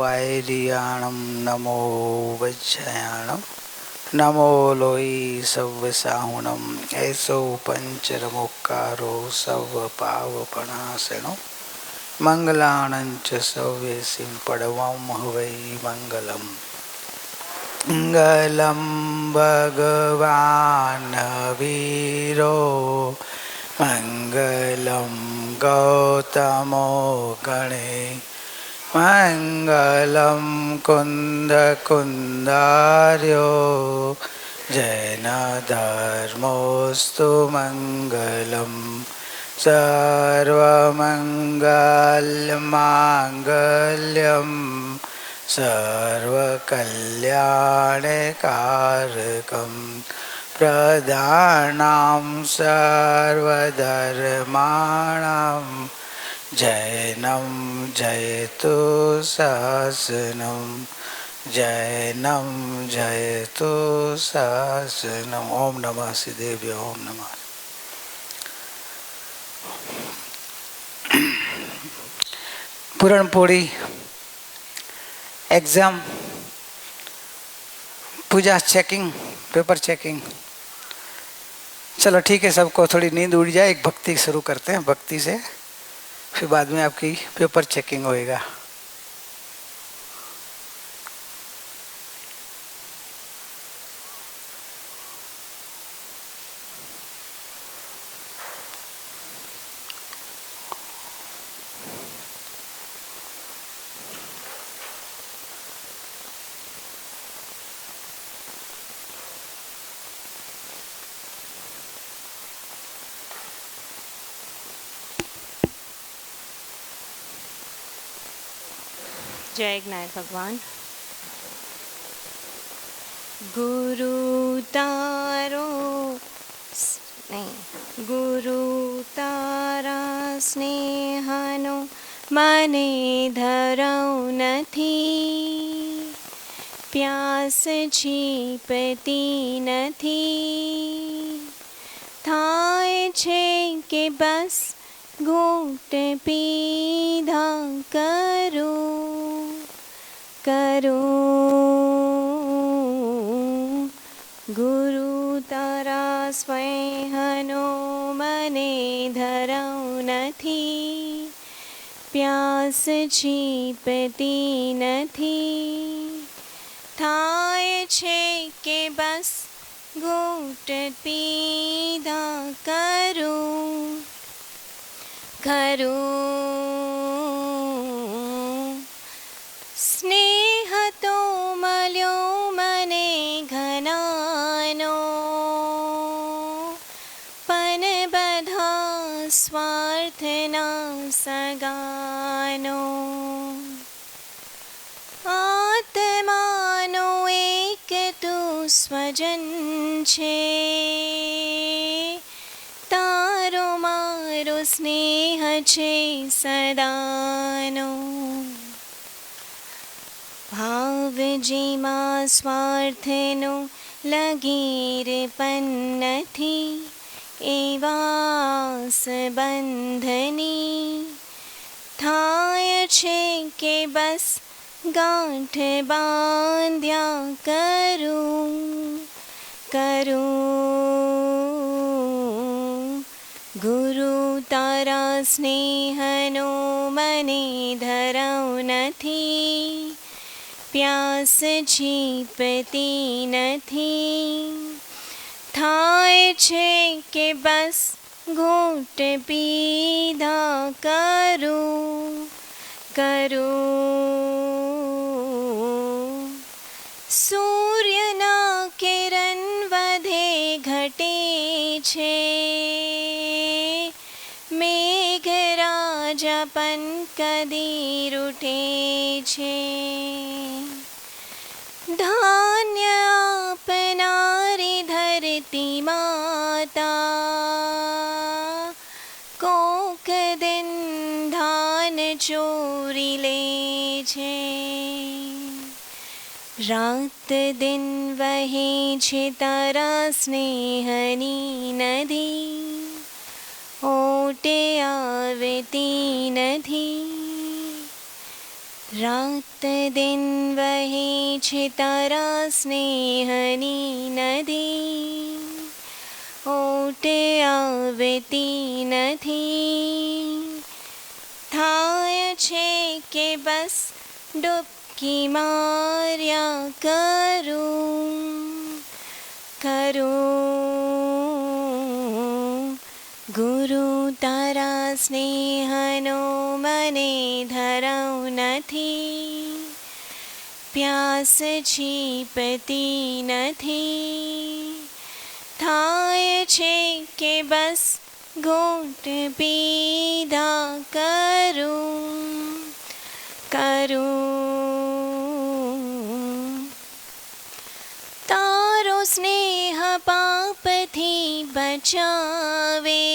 वायरियाणं नमो वज्रयाणं नमो लोई सव्वसाहुणं ऐसो पंचरमुक्कारो सर्वपावपणासनो मंगलाणंच सव्यसिं पडवं हवै मंगलम् मंगलं भगवान् वीरो मंगलं गौतमो गणे मंगलं कुन्दकुन्दार्यो जैनधर्मोऽस्तु मंगलं सर्वमङ्गलमाङ्गल्यं सर्वकल्याणकारकं प्रदानं सर्वधर्माणां जैनं जयतु शासनं जैनं जयतु शासनम्। ओम नमः सिद्धेभ्यो ओम नमः। पूरणपोड़ी एग्जाम पूजा चेकिंग पेपर चेकिंग। चलो ठीक है, सबको थोड़ी नींद उड़ जाए, एक भक्ति शुरू करते हैं, भक्ति से फिर बाद में आपकी पेपर चेकिंग होएगा। जय ज्ञान भगवान। गुरु तारो नहीं, गुरु तारा स्नेहनो મને ધરવ નથી, પ્યાસ છીપતી નથી, થાય છે કે બસ ઘૂંટ પીધા કરું કરું। ગુરુ તારા સ્નેહનો મને ધરવ નથી, પ્યાસ છીપતી નથી, થાય છે કે બસ ઘૂંટ પીધા કરું કરું। સ્નેહ તો મળ્યો મને ઘણાનો, પણ બધા સ્વાર્થના સગાનો। આત્માનો એક તું સ્વજન છે, તારો મારો સ્નેહ છે સદાનો। ભાવ જેમાં સ્વાર્થનો લગીર પણ નથી, એવા સંબંધની થાય છે કે બસ ગાંઠ બાંધ્યા કરું કરું। ગુરુ તારા સ્નેહનો મને ધરવ નથી, પ્યાસ છીપતી નથી, થાય છે કે બસ ઘૂંટ પીધા કરું કરું। સૂર્યના કિરણ વધે ઘટે છે, મેઘરાજા પણ કદી રૂઠે છે, ધાન્ય આપનારી ધરતી માતા કોક દિન ધાન ચોરી લે છે। રાત દિન વહે છે તારા સ્નેહની નદી, ઓટે આવતી નથી, રાત દિન વહે છે તારા સ્નેહની નદી, ઓટે આવતી નથી. થાય છે કે બસ ડૂબકી માર્યા કરું. ગુરુ તારા સ્નેહનો મને ધરવ નથી, પ્યાસ છીપતી નથી. થાય છે કે બસ ઘૂંટ પીધા કરું. તારો સ્નેહ પાપથી બચાવે,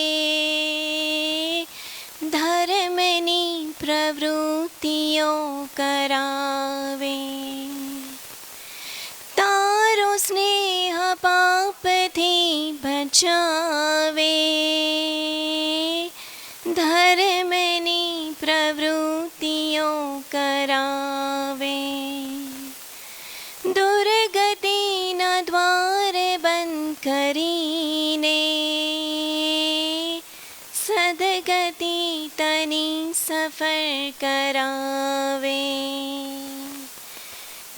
ધર્મની પ્રવૃત્તિઓ કરાવે. તારો સ્નેહ પાપથી બચાવે, ધર્મની પ્રવૃત્તિઓ કરાવે. દુર્ગતિના દ્વાર બંધ કરીને સદગતિ તની સફળ કરાવે.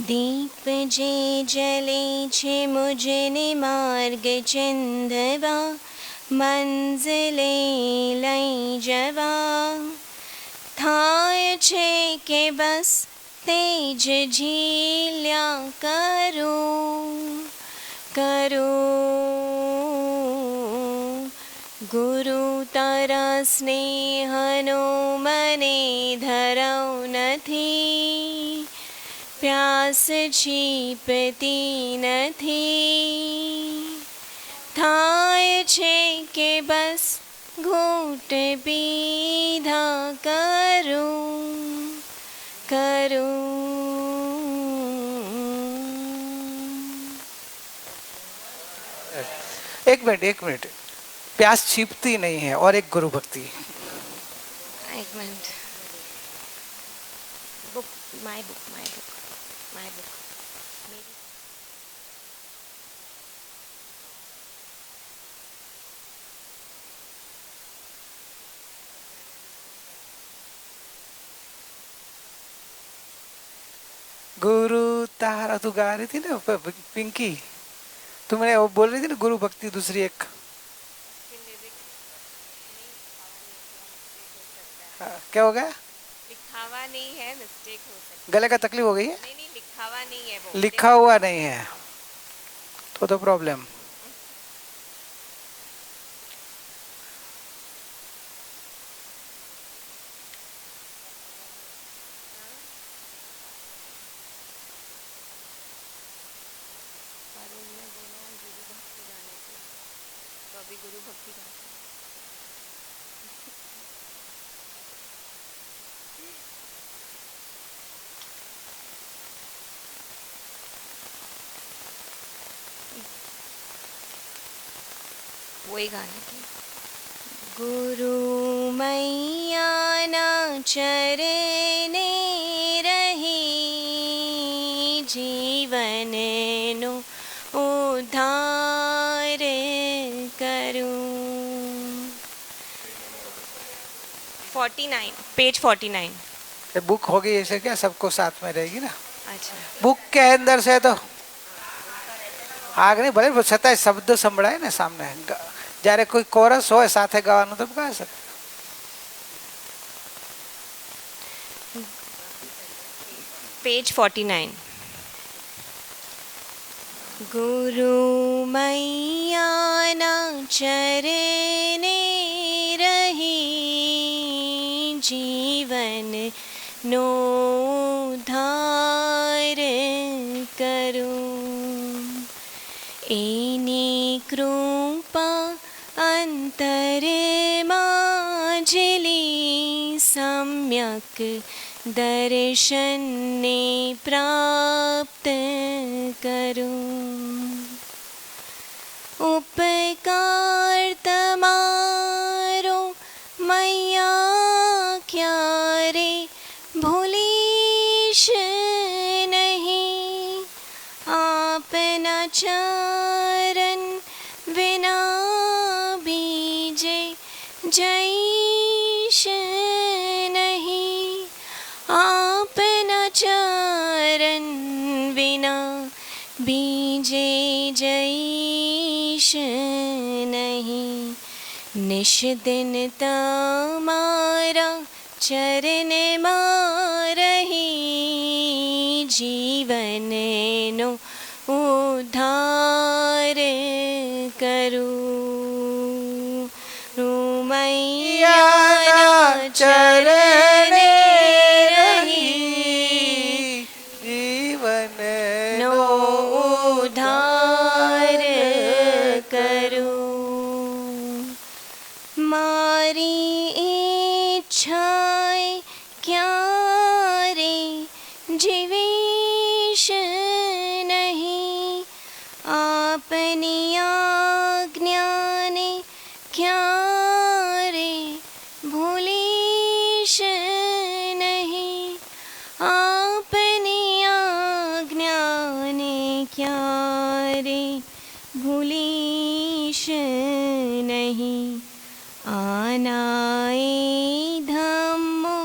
દીપ જે જલે છે મુજને માર્ગ ચંદવા, મંઝિલે લઈ જવા. થાય છે કે બસ તેજ ઝીલ્યા કરું. ગુરુ તારા સ્નેહનો મને ધરવ નથી, પ્યાસ છીપતી નથી. થાય છે કે બસ ઘૂંટ પીધા કરું. एक मिनट, प्यास छिपती नहीं है और एक गुरु भक्ति. એક મિનિટ. Book my book. गुरु तारा तू गा रही थी ना पिंकी, तुमने वो बोल रही थी ना गुरु भक्ति दूसरी एक. हाँ, क्या हो गया? लिखावा नहीं है, मिस्टेक हो सकती गले का तकलीफ हो गई है? नहीं, लिखावा नहीं है वो. लिखा हुआ नहीं है तो प्रॉब्लम. अभी गुरु भक्ति का वही गाने की. गुरु मैया ना चरने रही, जीवन नो उद्धार करूं. 49 पेज 49. ये बुक होगी ऐसे क्या सबको साथ में रहेगी ना. अच्छा. बुक के अंदर से तो આગ નહીં ભલે છતાંય શબ્દ સંભળાય ને સામને. જ્યારે કોઈ કોરસ હોય સાથે ગાવાનું તો ગાય શકે. पेज 49. गुरु मैया ना चरने रही, जीवन नो उद्धार करूं. એની કૃપા અંતરમાં ઝીલી, સમ્યક દર્શનને પ્રાપ્ત કરું. ઉપકાર તમારો મૈયા ક્યારે ભૂલી ચરણ વિના બીજે જઈશ નહીં, આપના ચરણ વિના બીજે જઈશ નહીં. નિષ્દિન તમારા ચરણમાં રહી જીવનનો ઉદ્ધાર કરું. મૈયાના ચરણે રહી જીવનનો ઉદ્ધાર કરું. મારી ઈચ્છાએ ક્યારે જીવીશ નહીં, આપની આજ્ઞાને ક્યારે ભૂલીશ નહીં, આપની આજ્ઞાને ક્યારે ભૂલીશ નહીં. આનાએ ધમ્મો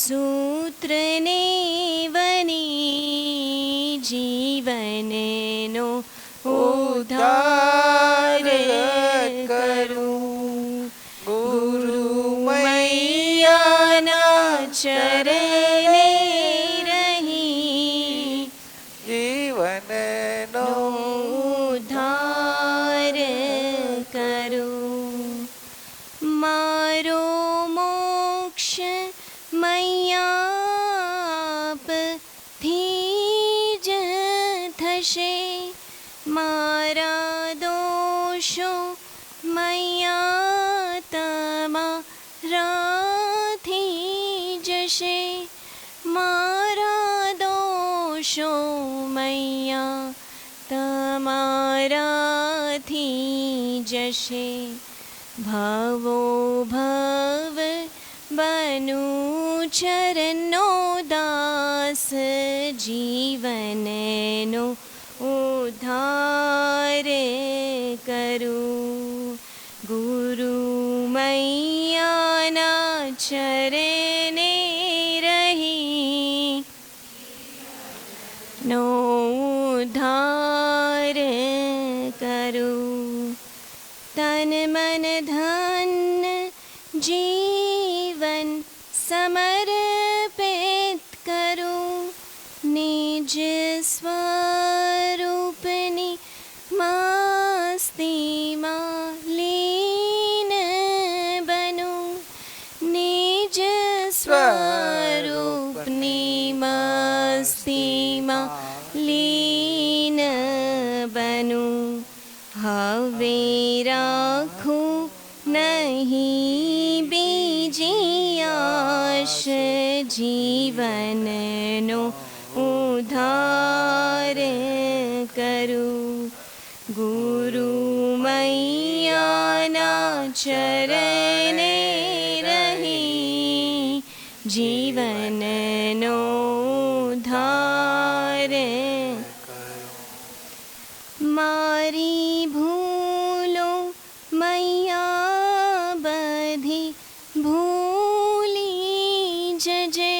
સૂત્રને બની જીવનનો ઉદ્ધાર કરું. ગુરુ મૈયાના ચરણે રહી જીવનનો ઉદ્ધાર કરું. મારો મોક્ષ મૈયાપથી જ થશે, મારા દોષો મૈયા તમારાથી જશે, મારા દોષો મૈયા તમારાથી જશે. ભવો ભવ બનું ચરણનો દાસ જીવનનો ઉદ્ધાર કરું. ગુરુ મૈયાના ચરણે રહી નો ઉદ્ધાર કરું. તન મન ધન જીવન સમર્પિત કરું, નિજ સ્વરૂપની મસ્તીમાં લીન બનું, નિજ સ્વરૂપની મસ્તીમાં લીન બનું. હવે રાખું નહીં બીજી આશ જીવનનો ઉદ્ધાર કરું. ગુરુ મૈયાના ચરણે રહી જીવનનો ઉદ્ધાર. મારી ભૂલો મૈયા બધી ભૂલી જજે,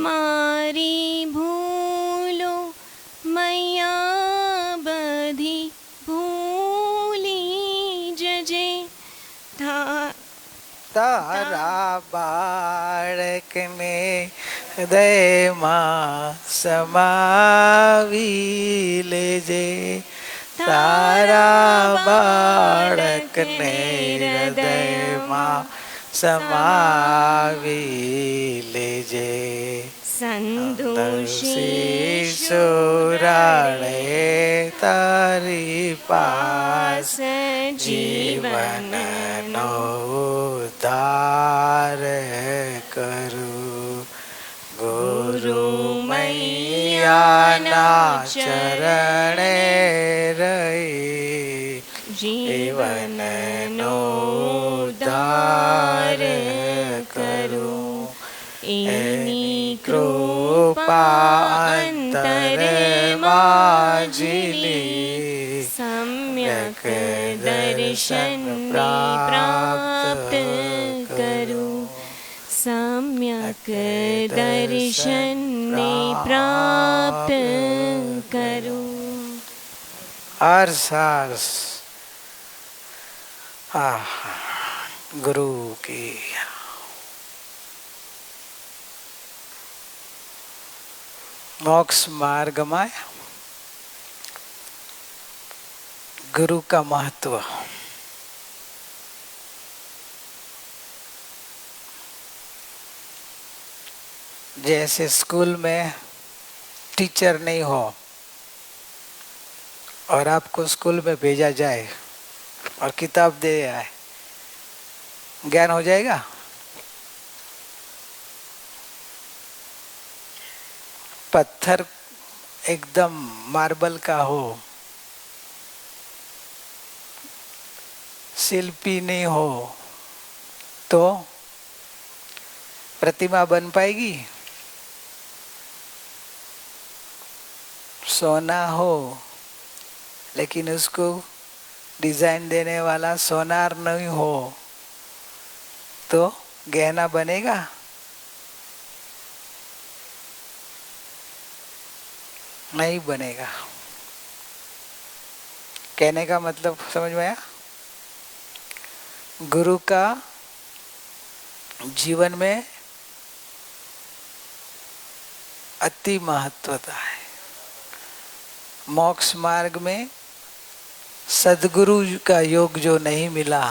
મારી ભૂલો મૈયા બધી ભૂલી જજે. તારા બાળકને હૃદયમાં સમાવી લેજે, તારા બાળકને હૃદયમાં સમાવી લેજે. સંતોષી સુરાણે તારી પાસ જીવનનો ઉદ્ધાર કરું. ગુરુ મૈયાના ચરણે રહી જીવનનો ઉદ્ધાર કરું. એની કૃપા અંતરમાં ઝીલી दर्शन प्राप्त करो, सम्यक दर्शन प्राप्त करो। अरसास गुरु की मोक्ष मार्ग में गुरु का महत्व। जैसे स्कूल में टीचर नहीं हो और आपको स्कूल में भेजा जाए और किताब दे आए, ज्ञान हो जाएगा? पत्थर एकदम मार्बल का हो, शिल्पी नहीं हो तो प्रतिमा बन पाएगी? सोना हो लेकिन उसको डिजाइन देने वाला सोनार नहीं हो तो गहना बनेगा? नहीं बनेगा। कहने का मतलब समझ में आया? गुरु का जीवन में अति महत्वता है। मोक्ष मार्ग में सद्गुरु का योग जो नहीं मिला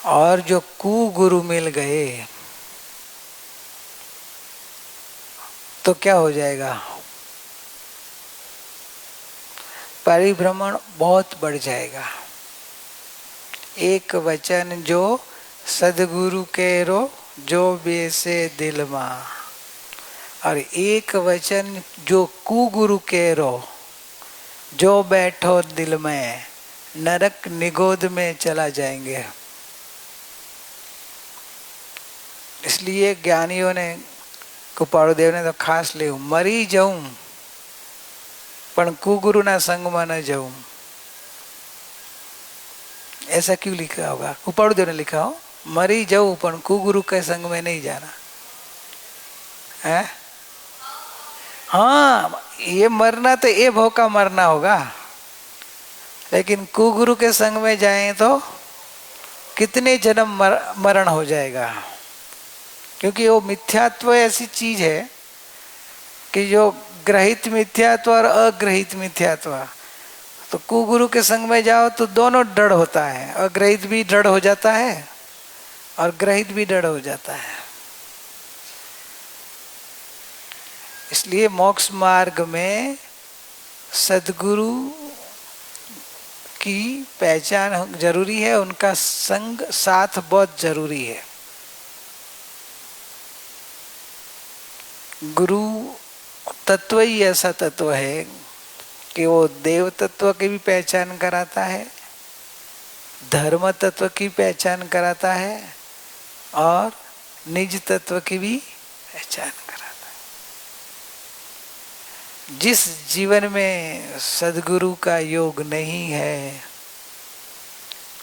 और जो कुगुरु मिल गए तो क्या हो जाएगा? परिभ्रमण बहुत बढ़ जाएगा। एक वचन जो सद्गुरु केरो जो बेसे दिल मां, और एक वचन जो कुगुरु केरो जो बैठो दिल में, नरक निगोद में चला जाएंगे। इसलिए ज्ञानियों ने, કૃપાળુદેવ ને તો ખાસ લેવું, મરી જવું પણ कुगुरुना संग में न जाऊं। ऐसा क्यों लिखा होगा? कृपाळुदेव ने लिखा हो, मरी जाऊं पण कुगुरु के संग में नहीं जाना है। हाँ, ये मरना तो ये भव का मरना होगा, लेकिन कुगुरु के संग में जाएं तो कितने जन्म मरण हो जाएगा। क्योंकि वो मिथ्यात्व ऐसी चीज है कि जो ग्रहित मिथ्यात्व और अग्रहित मिथ्यात्व, तो कुगुरु के संग में जाओ तो दोनों दृढ़ होता है, अग्रहित भी दृढ़ हो जाता है और ग्रहित भी दृढ़ हो जाता है। इसलिए मोक्ष मार्ग में सद्गुरु की पहचान जरूरी है, उनका संग साथ बहुत जरूरी है। गुरु तत्व ही ऐसा तत्व है कि वो देव तत्व की भी पहचान कराता है, धर्म तत्व की पहचान कराता है और निज तत्व की भी पहचान कराता है। जिस जीवन में सद्गुरु का योग नहीं है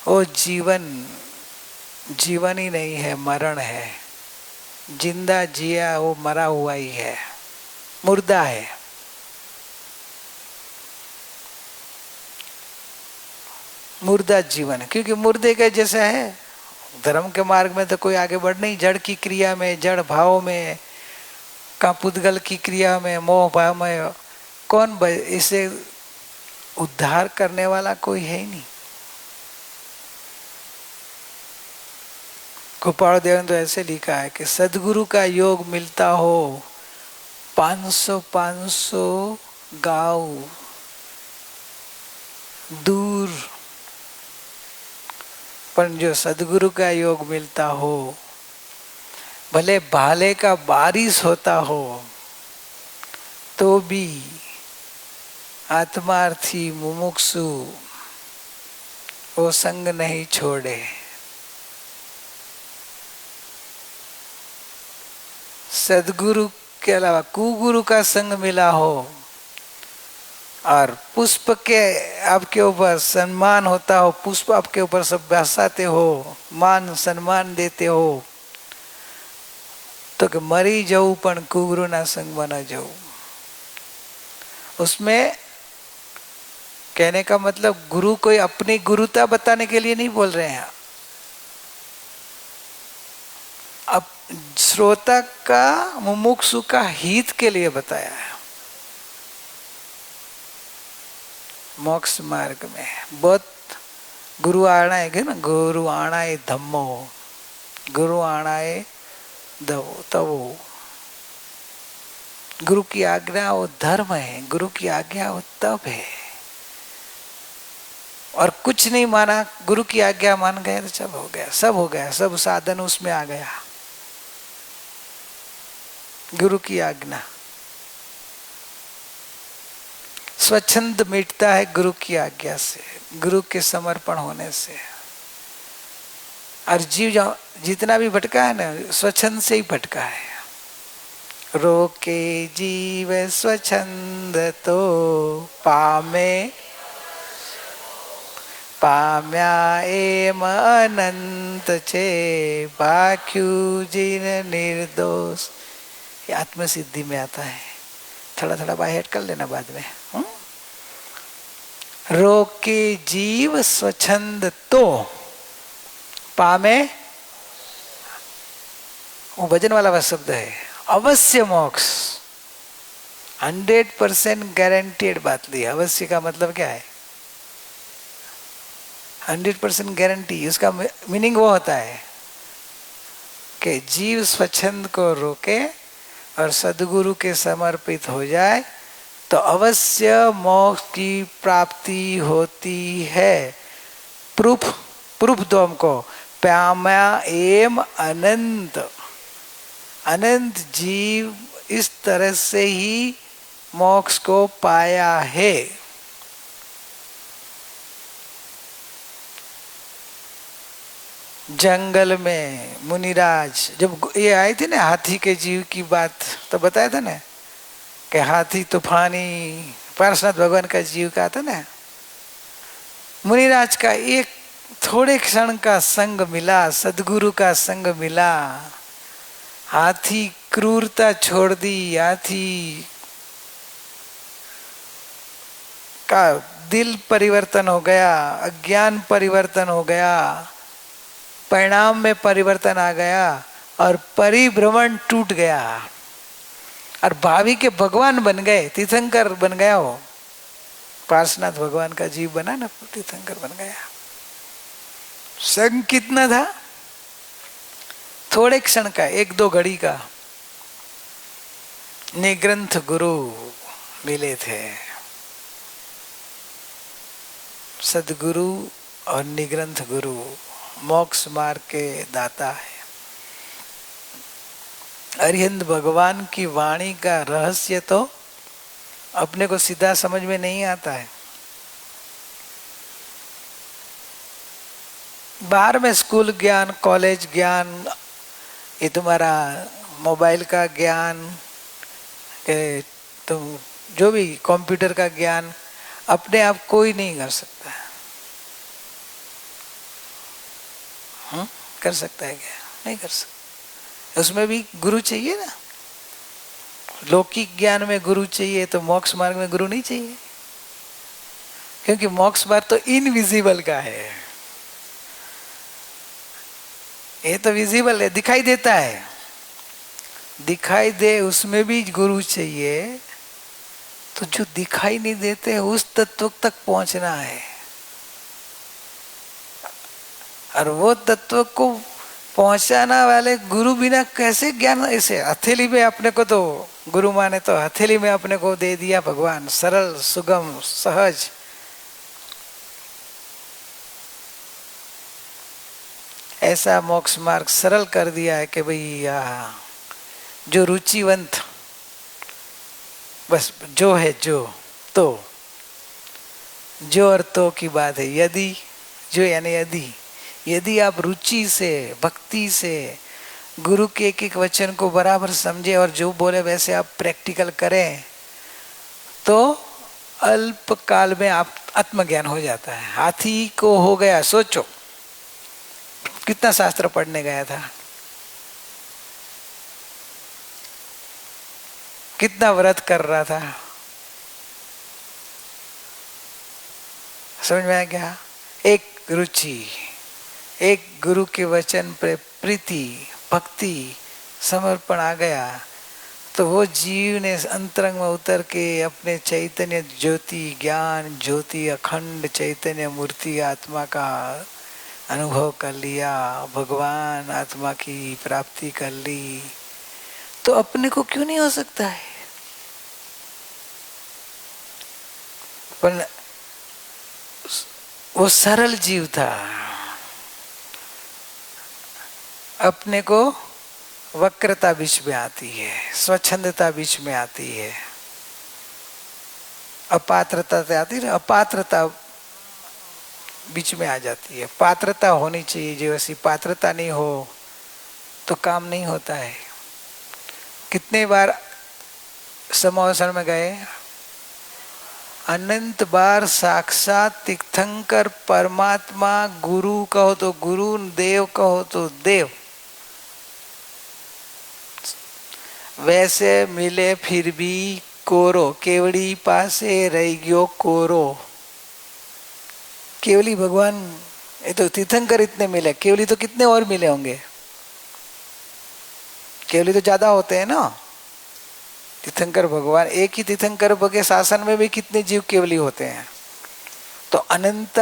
वो जीवन जीवन ही नहीं है, मरण है। जिंदा जिया वो मरा हुआ ही है, मुर्दा है। मुर्दा जीवन, क्योंकि मुर्दे के जैसा है। धर्म के मार्ग में तो कोई आगे बढ़ नहीं, जड़ की क्रिया में, जड़ भाव में, का पुद्गल की क्रिया में, मोह भाव में कौन इसे उद्धार करने वाला कोई है ही नहीं। कृपाळुदेव ने तो ऐसे लिखा है कि सद्गुरु का योग मिलता हो 500 गांव दूर, पर जो सद्गुरु का योग मिलता हो, भले भाले का बारिश होता हो तो भी आत्मार्थी मुमुक्षु वो संग नहीं छोड़े। सद्गुरु के अलावा कुगुरु का संग मिला हो और पुष्प के आपके ऊपर सम्मान होता हो, पुष्प आपके ऊपर सब बरसाते हो, मान सम्मान देते हो, तो कि मरी जाऊं पण कुगुरु ना संग में न जाऊं। उसमें कहने का मतलब गुरु कोई अपनी गुरुता बताने के लिए नहीं बोल रहे हैं, अब श्रोता का मुमुक्षु का हित के लिए बताया है। मोक्ष मार्ग में बहुत गुरु आना है ना, गुरु आना है धम्मो, गुरु आना है दवो तवो। गुरु की आज्ञा वो धर्म है, गुरु की आज्ञा वो तप है। और कुछ नहीं माना, गुरु की आज्ञा मान गए तो सब हो गया, सब हो गया, सब साधन उसमें आ गया। गुरु की आज्ञा स्वच्छंद मिटता है गुरु की आज्ञा से, गुरु के समर्पण होने से। और जीव जितना भी भटका है ना, स्वच्छंद से ही भटका है। रोके जीव स्वच्छंद तो पामे, पाम्या एम अनंत छे, बाख्यू जिन निर्दोष। ये आत्मसिद्धि में आता है, थोड़ा थोड़ा बाहेट कर लेना बाद में। रोके जीव स्वच्छंद तो पामे, वो भजन वाला शब्द है, अवश्य मोक्ष। 100% गारंटेड बात ली। अवश्य का मतलब क्या है? 100% गारंटी। उसका मीनिंग वो होता है कि जीव स्वच्छंद को रोके और सदगुरु के समर्पित हो जाए तो अवश्य मोक्ष की प्राप्ति होती है। प्रूफ दो हमको। प्याम्या एम अनंत, अनंत जीव इस तरह से ही मोक्ष को पाया है। जंगल में मुनिराज जब ये आई थी ना हाथी के जीव की बात, तो बताया था ना कि हाथी तूफानी पार्श्वनाथ भगवान का जीव का था ना। मुनिराज का एक थोड़े क्षण का संग मिला, सदगुरु का संग मिला, हाथी क्रूरता छोड़ दी, हाथी का दिल परिवर्तन हो गया, अज्ञान परिवर्तन हो गया, परिणाम में परिवर्तन आ गया और परिभ्रमण टूट गया और भावी के भगवान बन गए, तीर्थंकर बन गया। हो पार्श्वनाथ भगवान का जीव बना ना, तीर्थंकर बन गया। संग कितना था? थोड़े क्षण का, 1-2 घड़ी का। निग्रंथ गुरु मिले थे, सदगुरु और निग्रंथ गुरु मोक्ष मार्ग के दाता है। अरिहंत भगवान की वाणी का रहस्य तो अपने को सीधा समझ में नहीं आता है। बाहर में स्कूल ज्ञान, कॉलेज ज्ञान, ये तुम्हारा मोबाइल का ज्ञान, तुम जो भी कंप्यूटर का ज्ञान अपने आप कोई नहीं कर सकता। कर सकता है क्या? नहीं कर सकता। उसमें भी गुरु चाहिए ना। लौकिक ज्ञान में गुरु चाहिए तो मोक्ष मार्ग में गुरु नहीं चाहिए, क्योंकि मोक्ष मार्ग तो इनविजिबल का है। ये तो विजिबल है, दिखाई देता है, दिखाई दे, उसमें भी गुरु चाहिए। तो जो दिखाई नहीं देते उस तत्व तक पहुंचना है, और वो तत्व को पहुंचाना वाले गुरु बिना कैसे ज्ञान। ऐसे हथेली में अपने को तो गुरु माने तो हथेली में अपने को दे दिया भगवान, सरल सुगम सहज। ऐसा मोक्ष मार्ग सरल कर दिया है कि भैया जो रुचिवंत, बस जो है जो तो, जो और तो की बात है। यदि जो यानी यदि आप रुचि से, भक्ति से गुरु के एक एक वचन को बराबर समझे और जो बोले वैसे आप प्रैक्टिकल करें, तो अल्प काल में आप आत्मज्ञान हो जाता है। हाथी को हो गया, सोचो कितना शास्त्र पढ़ने गया था, कितना व्रत कर रहा था, समझ में आया क्या? एक रुचि, एक गुरु के वचन पे प्रीति, भक्ति, समर्पण आ गया तो वो जीव ने अंतरंग में उतर के अपने चैतन्य ज्योति, ज्ञान ज्योति, अखंड चैतन्य मूर्ति आत्मा का अनुभव कर लिया, भगवान आत्मा की प्राप्ति कर ली। तो अपने को क्यों नहीं हो सकता है? पर वो सरल जीव था, अपने को वक्रता बीच में आती है, स्वच्छंदता बीच में आती है, अपात्रता से आती है, अपात्रता बीच में आ जाती है। पात्रता होनी चाहिए, जो ऐसी पात्रता नहीं हो तो काम नहीं होता है। कितने बार समावेशन में गए, अनंत बार साक्षात तीर्थंकर परमात्मा, गुरु कहो तो गुरु, देव कहो तो देव, वैसे मिले फिर भी कोरो, केवड़ी पासे रह गयो कोरो। केवली भगवान, ये तो तीर्थंकर इतने मिले, केवली तो कितने और मिले होंगे? केवली तो ज्यादा होते हैं ना। तीर्थंकर भगवान, एक ही तीर्थंकर के शासन में भी कितने जीव केवली होते हैं। तो अनंत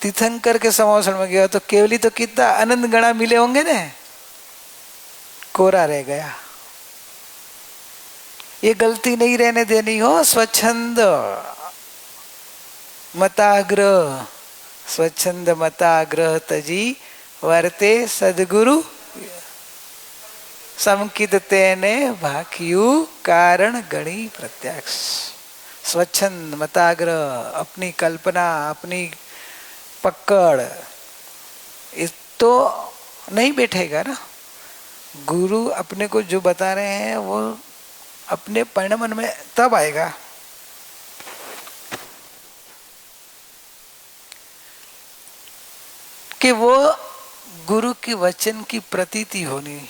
तीर्थंकर के समावेशन में गया तो केवली तो कितना अनंत गणा मिले होंगे ने, कोरा रह गया। ये गलती नहीं रहने देनी हो। स्वच्छंद मताग्रह, स्वच्छंद मताग्रह तजी वर्ते सदगुरु समकित तेने भाकियु कारण गणी प्रत्यक्ष। स्वच्छंद मताग्रह, अपनी कल्पना, अपनी पकड़, इस तो नहीं बैठेगा ना। गुरु अपने को जो बता रहे हैं वो अपने परिणमन में तब आएगा। कि वो गुरु के वचन की प्रतीति होनी।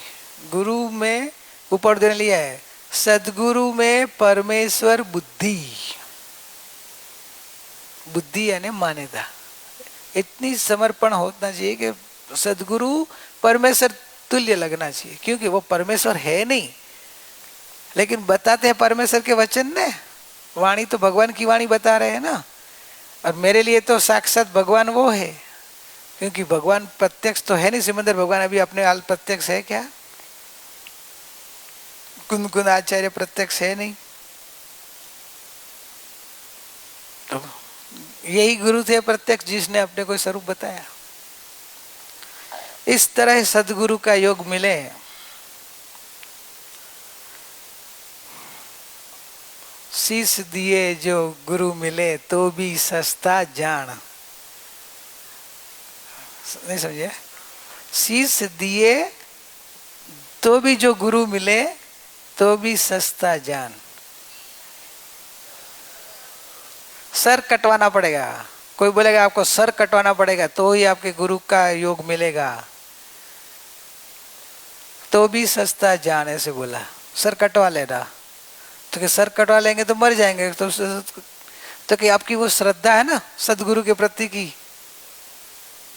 गुरु में ऊपर देने लिया है, सदगुरु में परमेश्वर बुद्धि, बुद्धि यानी मान्यता, इतनी समर्पण होना चाहिए कि सदगुरु परमेश्वर तुल्य लगना चाहिए। क्योंकि वो परमेश्वर है नहीं, लेकिन बताते हैं परमेश्वर के वचन ने। वाणी तो भगवान की वाणी बता रहे हैं ना। और मेरे लिए तो साक्षात भगवान वो है, क्योंकि भगवान प्रत्यक्ष तो है नहीं। सिमंदर भगवान अभी अपने हाल प्रत्यक्ष है क्या? कुंद कुंद आचार्य प्रत्यक्ष है नहीं। तो यही गुरु थे प्रत्यक्ष, जिसने अपने को स्वरूप बताया। इस तरह सदगुरु का योग मिले, शीश दिए जो गुरु मिले तो भी सस्ता जान। नहीं समझे? शीश दिए तो भी जो गुरु मिले तो भी सस्ता जान। सर कटवाना पड़ेगा। कोई बोलेगा आपको सर कटवाना पड़ेगा तो ही आपके गुरु का योग मिलेगा, तो भी सस्ता जान, ऐसे बोला। सर कटवा लेना तो कि सर कटवा लेंगे तो मर जाएंगे। तो कि आपकी वो श्रद्धा है ना सदगुरु के प्रति की,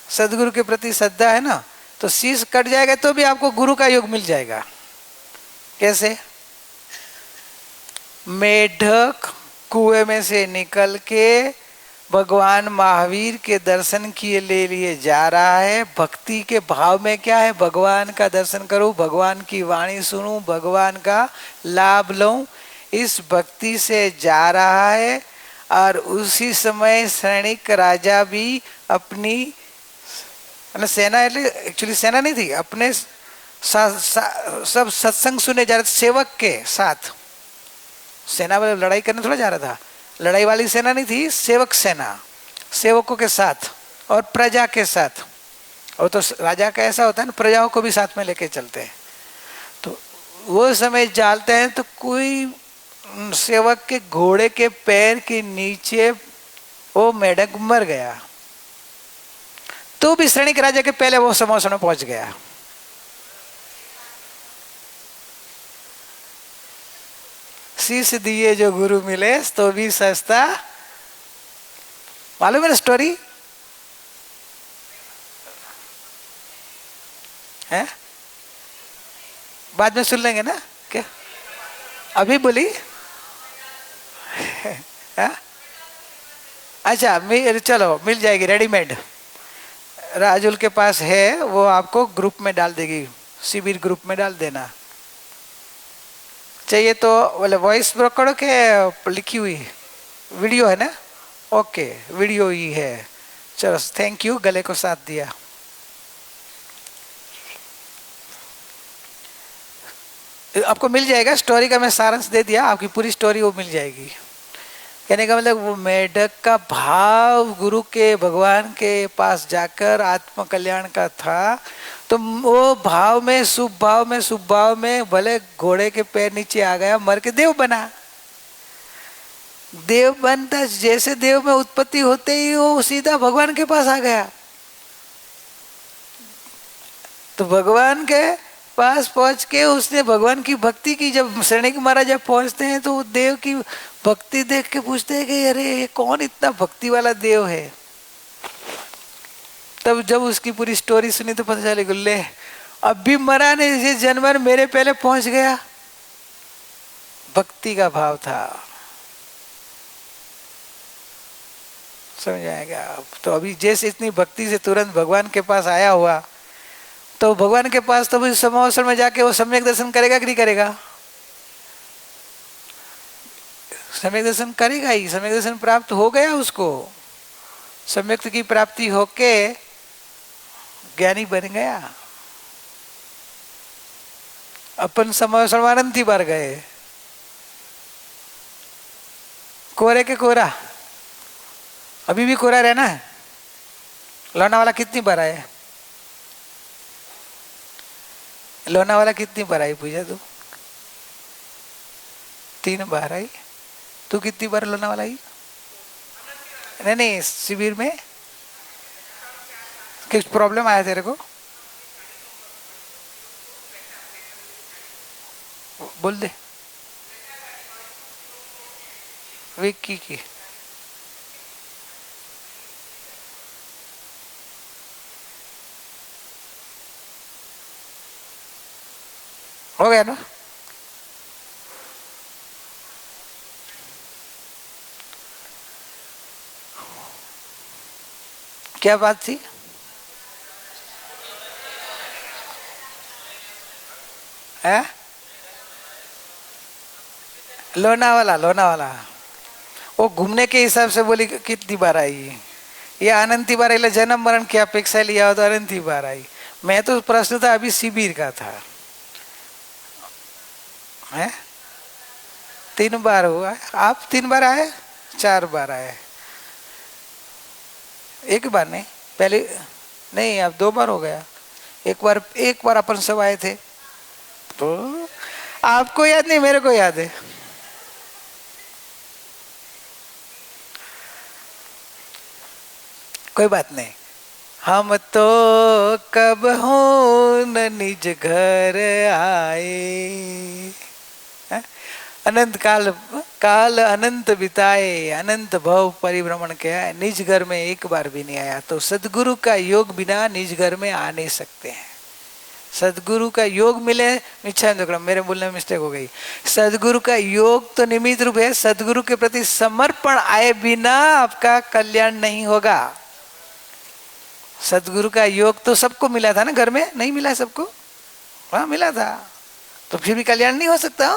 सदगुरु के प्रति श्रद्धा है ना, तो शीश कट जाएगा तो भी आपको गुरु का योग मिल जाएगा। कैसे? मेढक कुएं में से निकल के भगवान महावीर के दर्शन के लिए जा रहा है। भक्ति के भाव में क्या है? भगवान का दर्शन करूं, भगवान की वाणी सुनूं, भगवान का लाभ लूं, इस भक्ति से जा रहा है। और उसी समय सैनिक राजा भी अपनी सेना, एक्चुअली सेना नहीं थी, अपने सब सत्संग सुने जा रहे थे सेवक के साथ। सेना वाले लड़ाई करने थोड़ा जा रहा था, लड़ाई वाली सेना नहीं थी, सेवक सेना, सेवकों के साथ और प्रजा के साथ। और तो राजा का ऐसा होता है ना, प्रजाओं को भी साथ में लेके चलते हैं। तो वो समय जालते हैं तो कोई सेवक के घोड़े के पैर के नीचे वो मेढक मर गया, तो भी श्रेणिक राजा के पहले वो सिंहासन में पहुंच गया। शीश दिए जो गुरु मिले तो भी सस्ता। मालूम है ना स्टोरी है? बाद में सुन लेंगे ना क्या? अभी बोली अच्छा चलो मिल जाएगी रेडीमेड। राजुल के पास है, वो आपको ग्रुप में डाल देगी, शिविर ग्रुप में डाल देना। चाहिए तो बोले वॉइस रिकॉर्ड के लिखी हुई वीडियो है ना? ओके वीडियो ही है। चलो थैंक यू, गले को साथ दिया। आपको मिल जाएगा, स्टोरी का मैं सारांश दे दिया, आपकी पूरी स्टोरी वो मिल जाएगी। कहने का मतलब वो मेढक का भाव गुरु के भगवान के पास जाकर आत्म कल्याण का था, तो वो भाव में शुभ भाव में भले घोड़े के पैर नीचे आ गया, मर के देव बना। देव बनता जैसे देव में उत्पत्ति होते ही वो सीधा भगवान के पास आ गया। तो भगवान के पास पहुंच के उसने भगवान की भक्ति की। जब श्रेणिक महाराज जब पहुंचते हैं तो वो देव की भक्ति देख के पूछते हैं कि अरे ये कौन इतना भक्ति वाला देव है। तब जब उसकी पूरी स्टोरी सुनी तो पता चले गुल्ले अब भी मरा नहीं, ये जानवर मेरे पहले पहुंच गया। भक्ति का भाव था, समझ आएगा। तो अभी जैसे इतनी भक्ति से तुरंत भगवान के पास आया हुआ, तो भगवान के पास तो समावसर में जाके वो सम्यक दर्शन करेगा कि नहीं करेगा? सम्यक दर्शन करेगा ही। सम्यक दर्शन प्राप्त हो गया उसको, सम्यक की प्राप्ति होके ज्ञानी बन गया। अपन समावसर में अनंती बार गए, कोरे के कोरा, अभी भी कोरा रहना है। लोनावाला कितनी बार आए? लोनावाला कितनी बार आई पूजा तू? 3 बार आई। तू कितनी बार लोनावाला आई? नहीं शिविर में कुछ प्रॉब्लम आया तेरे को? बोल दे। विक्की की हो गया ना? क्या बात थी? है लोनावाला वो घूमने के हिसाब से बोली कितनी बार आई? ये अनंती बार आई। जन्म मरण की अपेक्षा लिया हो तो अनंती बार आई। मैं तो प्रश्न था अभी शिविर का था। है 3 बार हुआ। आप 3 बार आए, 4 बार आए। 1 बार नहीं, पहले नहीं, अब 2 बार हो गया। एक बार अपन सब आए थे, तो आपको याद नहीं, मेरे को याद है। कोई बात नहीं। हम तो कब हो न निज घर आए, अनंत काल अनंत बिताए, अनंत भव परिभ्रमण किया, निज घर में एक बार भी नहीं आया। तो सदगुरु का योग बिना निज घर में आ नहीं सकते हैं। सदगुरु का योग मिले, इच्छा मेरे बोलने में मिस्टेक हो गई। सदगुरु का योग तो निमित्त रूप है, सदगुरु के प्रति समर्पण आए बिना आपका कल्याण नहीं होगा। सदगुरु का योग तो सबको मिला था ना, घर में नहीं मिला सबको? हाँ मिला था, तो फिर भी कल्याण नहीं हो सकता।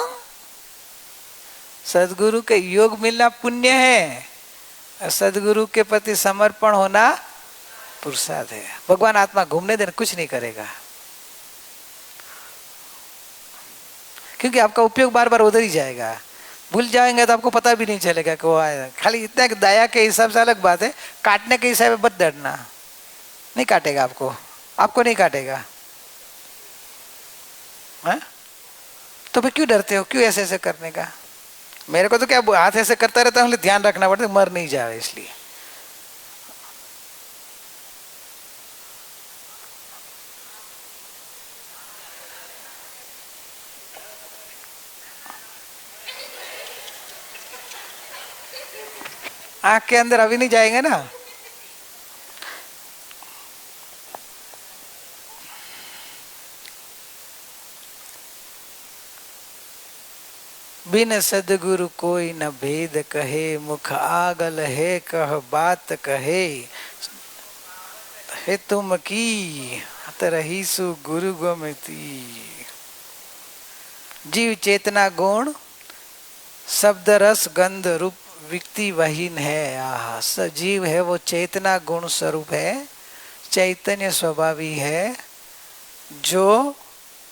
सदगुरु के योग मिलना पुण्य है, सदगुरु के प्रति समर्पण होना पुरुषार्थ है। भगवान आत्मा घूमने देना, कुछ नहीं करेगा, क्योंकि आपका उपयोग बार बार उधर ही जाएगा। भूल जाएंगे तो आपको पता भी नहीं चलेगा कि वो आया। खाली इतना दया के हिसाब से अलग बात है, काटने के हिसाब से मत डरना। नहीं काटेगा आपको नहीं काटेगा। है तो फिर क्यों डरते हो? क्यों ऐसे ऐसे करने का? मेरे को तो क्या हाथ ऐसे करता रहता हूँ, ध्यान रखना पड़ता है मर नहीं जाए इसलिए। आंख के अंदर अभी नहीं जाएंगे ना। बिन सदगुरु कोई न भेद कहे, मुख आगल है कह बात कहे। हे तुम की तरही सु गुरु गोमती। जीव चेतना गुण शब्द रस गंध रूप व्यक्ति वहीन है। आहा, सजीव है वो चेतना गुण स्वरूप है, चैतन्य स्वभावी है, जो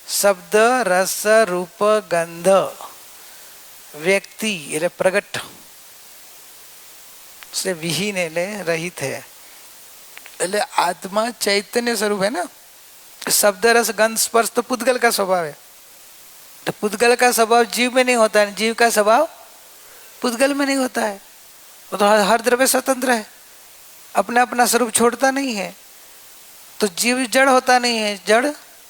शब्द रस रूप गंध व्यक्ति એટલે प्रगट से विहीन એટલે रहित है। એટલે आत्मा चैतन्य स्वरूप है ना। शब्द रस गंध स्पर्श तो पुद्गल का स्वभाव है, तो पुद्गल का स्वभाव जीव में नहीं होता है, जीव का स्वभाव पुद्गल में नहीं होता है। वो तो हर द्रव्य स्वतंत्र है, अपना अपना स्वरूप छोड़ता नहीं है। तो जीव जड़ होता नहीं है, जड़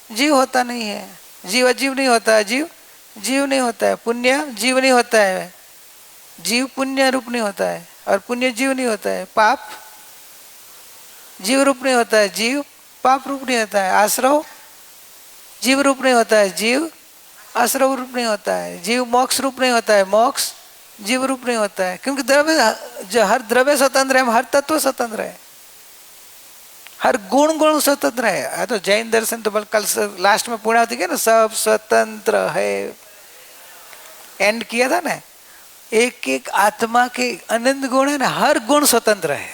जीव होता नहीं है, जीव अजीव नहीं होता है, जीव जीव नहीं होता है, पुण्य जीव नहीं होता है, जीव पुण्य रूप नहीं होता है, और पुण्य जीव नहीं होता है, पाप जीव रूप नहीं होता है, जीव पाप रूप नहीं होता है, आश्रव जीव रूप नहीं होता है, जीव आश्रव रूप नहीं होता है, जीव मोक्ष रूप नहीं होता है, मोक्ष जीव रूप नहीं होता है। क्योंकि द्रव्य जो हर द्रव्य स्वतंत्र है, हर तत्व स्वतंत्र है, हर गुण गुण स्वतंत्र है। तो जैन दर्शन तो कल लास्ट में पूर्णावती किया ना, सब स्वतंत्र है, एंड किया था ना। एक एक आत्मा के अनंत गुण है ना, हर गुण स्वतंत्र है,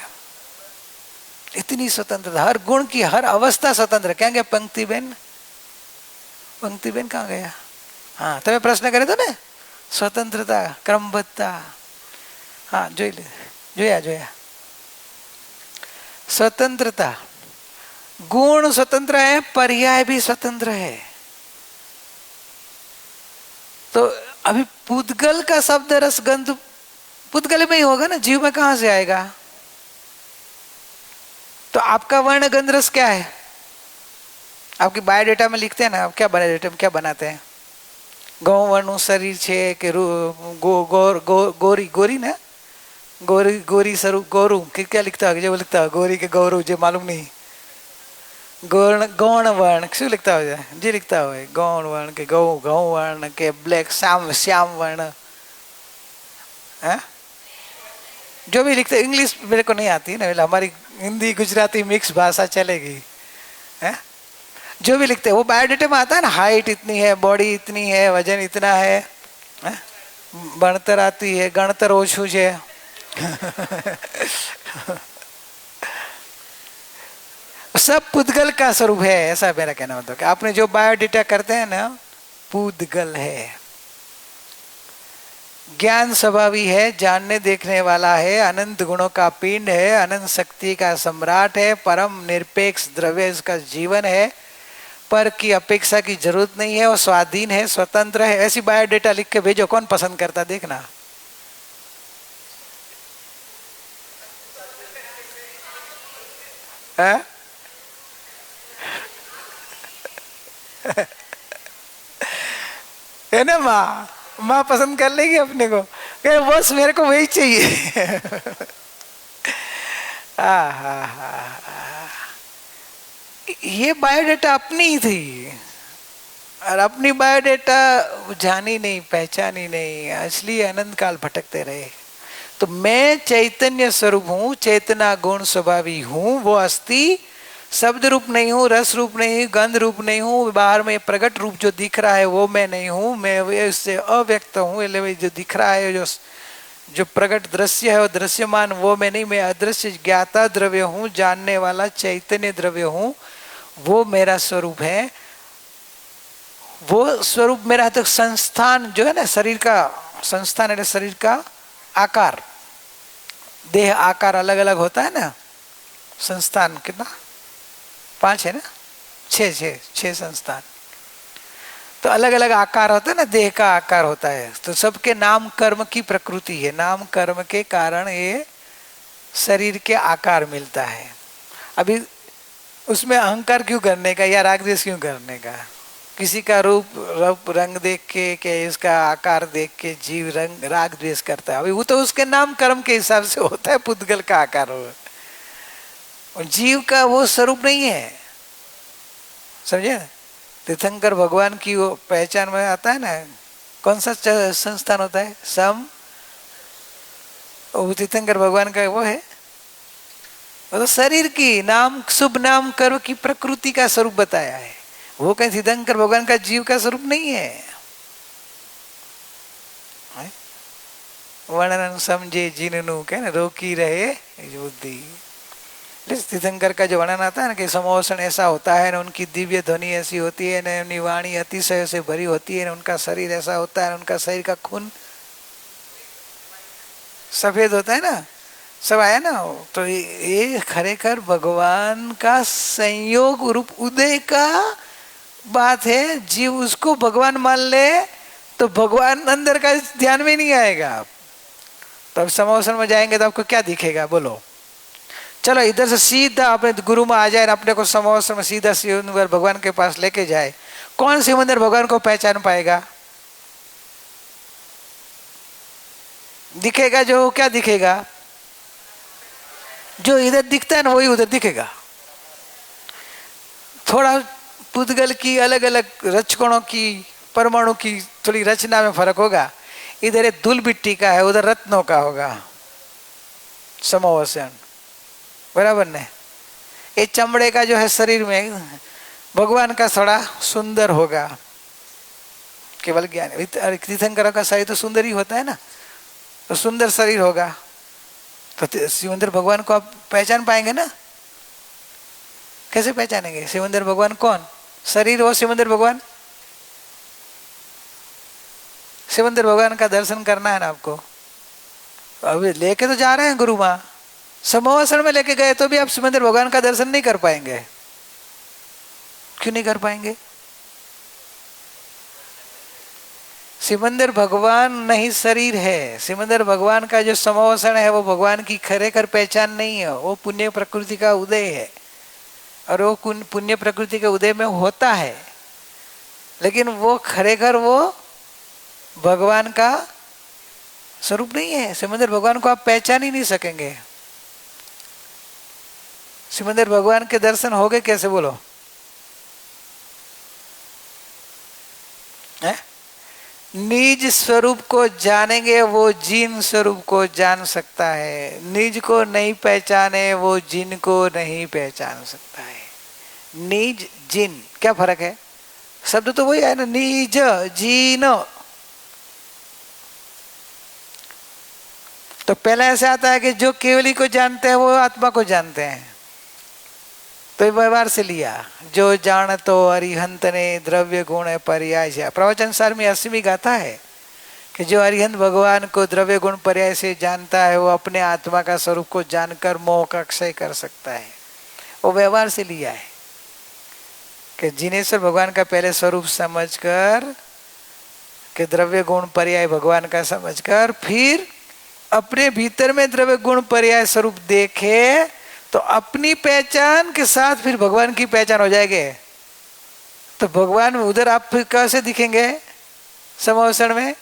इतनी स्वतंत्रता, हर गुण की हर अवस्था स्वतंत्र है। क्या गया पंक्ति बेन, पंक्ति बेन कहाँ गया? हाँ, તમે પ્રશ્ન કર્યો હતો ને સ્વતંત્રતા ક્રમબદ્ધતા। हाँ, જોયા स्वतंत्रता, गुण स्वतंत्र है, पर्याय भी स्वतंत्र है। तो अभी पुद्गल का शब्द रस गंध पुद्गल में ही होगा ना, जीव में कहां से आएगा? तो आपका वर्ण गंध रस क्या है? आपकी बायोडेटा में लिखते हैं ना, आप क्या बायोडेटा में क्या बनाते हैं? गौ वर्ण शरीर छे के गोरी गोरी ना, गोरी गोरी स्वरूप गोरु क्या लिखता है? जो लिखता है गोरी के गौरव, जो मालूम नहीं। गौण गौण वर्ण शू लिखता हो जी, लिखता हो गौण वर्ण के गौ वर्ण के ब्लैक श्याम वर्ण है, जो भी लिखते। इंग्लिश मेरे को नहीं आती ना, हमारी हिंदी गुजराती मिक्स भाषा चलेगी है। जो भी लिखते हैं वो बायोडेटा में आता है ना, हाइट इतनी है, बॉडी इतनी है, वजन इतना है, भणतर आती है, गणतर ओछू है। सब पुद्गल का स्वरूप है, ऐसा मेरा कहना मतलब कि आपने जो बायोडेटा करते हैं ना, पुद्गल है। ज्ञान स्वभावी है, जानने देखने वाला है, अनंत गुणों का पिंड है, अनंत शक्ति का सम्राट है, परम निरपेक्ष द्रव्य इसका जीवन है, पर की अपेक्षा की जरूरत नहीं है, वो स्वाधीन है, स्वतंत्र है। ऐसी बायोडेटा लिख के भेजो, कौन पसंद करता देखना। है ना, माँ पसंद कर लेगी अपने को, बस मेरे को वही चाहिए। ये बायोडेटा अपनी ही थी, और अपनी बायोडेटा जानी नहीं, पहचानी नहीं, इसलिए अनंत काल भटकते रहे। तो मैं चैतन्य स्वरूप हूँ, चेतना गुण स्वभावी हूँ, वो अस्थि शब्द रूप नहीं हूँ, रस रूप नहीं, गंध रूप नहीं हूँ, बाहर में प्रकट रूप जो दिख रहा है वो मैं नहीं हूँ, मैं उससे अव्यक्त हूँ। जो दिख रहा है, जो प्रकट दृश्य है वो दृश्यमान, वो मैं नहीं, मैं अदृश्य ज्ञाता द्रव्य हूँ, जानने वाला चैतन्य द्रव्य हूँ, वो मेरा स्वरूप है। वो स्वरूप मेरा तो संस्थान जो है ना, शरीर का संस्थान है, शरीर का आकार, देह आकार अलग अलग होता है ना। संस्थान कितना? 5 है ना, 6 संस्थान। तो अलग अलग आकार होता है ना, देह का आकार होता है, तो सबके नाम कर्म की प्रकृति है, नाम कर्म के कारण ये शरीर के आकार मिलता है। अभी उसमें अहंकार क्यों करने का या राग द्वेष क्यों करने का? किसी का रूप रंग देख के इसका आकार देख के जीव रंग राग द्वेष करता है। अभी वो तो उसके नाम कर्म के हिसाब से होता है, पुद्गल का आकार हो, और जीव का वो स्वरूप नहीं है, समझे? तीर्थंकर भगवान की वो पहचान में आता है ना, कौन सा संस्थान होता है? वो तीर्थंकर भगवान का वो है, वो तो शरीर की नाम शुभ नाम कर्म की प्रकृति का स्वरूप बताया है। वो कहीं तीर्थंकर भगवान का जीव का स्वरूप नहीं है। वर्णन समझे जिननु क्या ना रोकी रहे बुद्धि। तीर्थंकर का जो वर्णन आता है ना कि समोषण ऐसा होता है ना, उनकी दिव्य ध्वनि ऐसी होती है ना, उनकी वाणी अतिशय से भरी होती है ना, उनका शरीर ऐसा होता है, उनका शरीर का खून सफेद होता है ना, सब आया ना। तो ये खरेखर भगवान का संयोग रूप उदय का बात है। जीव उसको भगवान मान ले तो भगवान अंदर का ध्यान में नहीं आएगा। तो अब समोषण में जाएंगे तो आपको क्या दिखेगा बोलो? चलो इधर से सीधा अपने गुरु में आ जाए, अपने को समोषण में सीधा शिवमंदिर भगवान के पास लेके जाए, कौन शिवमंदिर भगवान को पहचान पाएगा? दिखेगा जो क्या दिखेगा? जो इधर दिखता है ना वही उधर दिखेगा। थोड़ा पुद्गल की अलग अलग रचकणों की परमाणु की थोड़ी रचना में फर्क होगा। इधर धूल मिट्टी का है, उधर रत्नों का होगा समोषण, बराबर ने। ये चमड़े का जो है शरीर में भगवान का थोड़ा सुंदर होगा, केवल ज्ञान। तीर्थंकर का शरीर तो सुंदर ही होता है ना, तो सुंदर शरीर होगा तो शिवमंदिर भगवान को आप पहचान पाएंगे ना? कैसे पहचानेंगे? शिवमंदिर भगवान कौन? शरीर हो शिवमंदिर भगवान। शिवमंदिर भगवान का दर्शन करना है ना आपको, अभी लेके तो जा रहे हैं गुरु माँ, समोषण में लेके गए तो भी आप शिवमंदिर भगवान का दर्शन नहीं कर पाएंगे। क्यों नहीं कर पाएंगे? शिवमंदिर भगवान नहीं शरीर है। शिवमंदिर भगवान का जो समोषण है वो भगवान की खरेखर पहचान नहीं है, वो पुण्य प्रकृति का उदय है। और वो पुण्य प्रकृति के उदय में होता है, लेकिन वो खरेखर वो भगवान का स्वरूप नहीं है। शिवमंदिर भगवान को आप पहचान ही नहीं सकेंगे। शिवमंदिर भगवान के दर्शन हो गए कैसे बोलो? है? निज स्वरूप को जानेंगे वो जिन स्वरूप को जान सकता है। निज को नहीं पहचाने वो जिन को नहीं पहचान सकता है। निज जिन क्या फर्क है? शब्द तो वही है ना, निज जिन। तो पहले ऐसे आता है कि जो केवली को जानते हैं वो आत्मा को जानते हैं, तो व्यवहार से लिया। जो जान तो अरिहंत ने द्रव्य गुण पर्याय से, प्रवचन सार में 80वीं गाथा है कि जो अरिहंत भगवान को द्रव्य गुण पर्याय से जानता है वो अपने आत्मा का स्वरूप को जानकर मोह का क्षय कर सकता है। वो व्यवहार से लिया है कि जिनेश्वर भगवान का पहले स्वरूप समझकर कि द्रव्य गुण पर्याय भगवान का समझकर फिर अपने भीतर में द्रव्य गुण पर्याय स्वरूप देखे तो अपनी पहचान के साथ फिर भगवान की पहचान हो जाएगी। तो भगवान उधर आप फिर कैसे दिखेंगे? समोषण में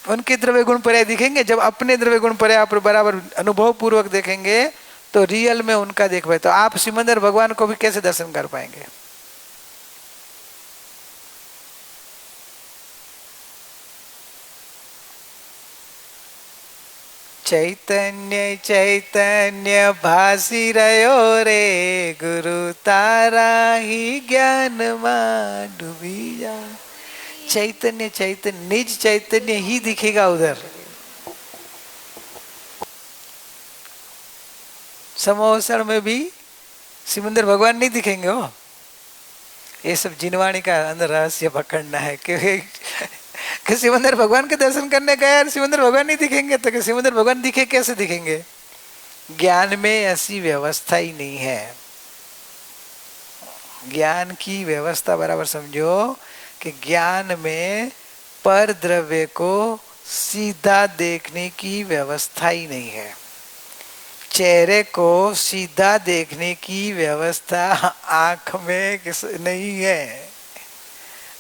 उनके द्रव्य गुण पर्याय दिखेंगे। जब अपने द्रव्य गुण पर्याय आप बराबर अनुभव पूर्वक देखेंगे तो रियल में उनका देख पाए। तो आप शिवमंदिर भगवान को भी कैसे दर्शन कर पाएंगे? चैतन्य चैतन्य भासी रहो रे, गुरु तारा ही ज्ञान में डूबी जा। चैतन्य चैतन्य निज चैतन्य ही दिखेगा उधर। समोषण में भी शिवमंदिर भगवान नहीं दिखेंगे हो। ये सब जिनवाणी का अंदर रहस्य पकड़ना है कि शिवमंदिर भगवान के दर्शन करने गए और शिवमंदिर भगवान नहीं दिखेंगे, तो शिवमंदिर भगवान दिखे कैसे दिखेंगे? ज्ञान में ऐसी व्यवस्था ही नहीं है। ज्ञान की व्यवस्था बराबर समझो कि ज्ञान में पर द्रव्य को सीधा देखने की व्यवस्था ही नहीं है। चेहरे को सीधा देखने की व्यवस्था आंख में नहीं है।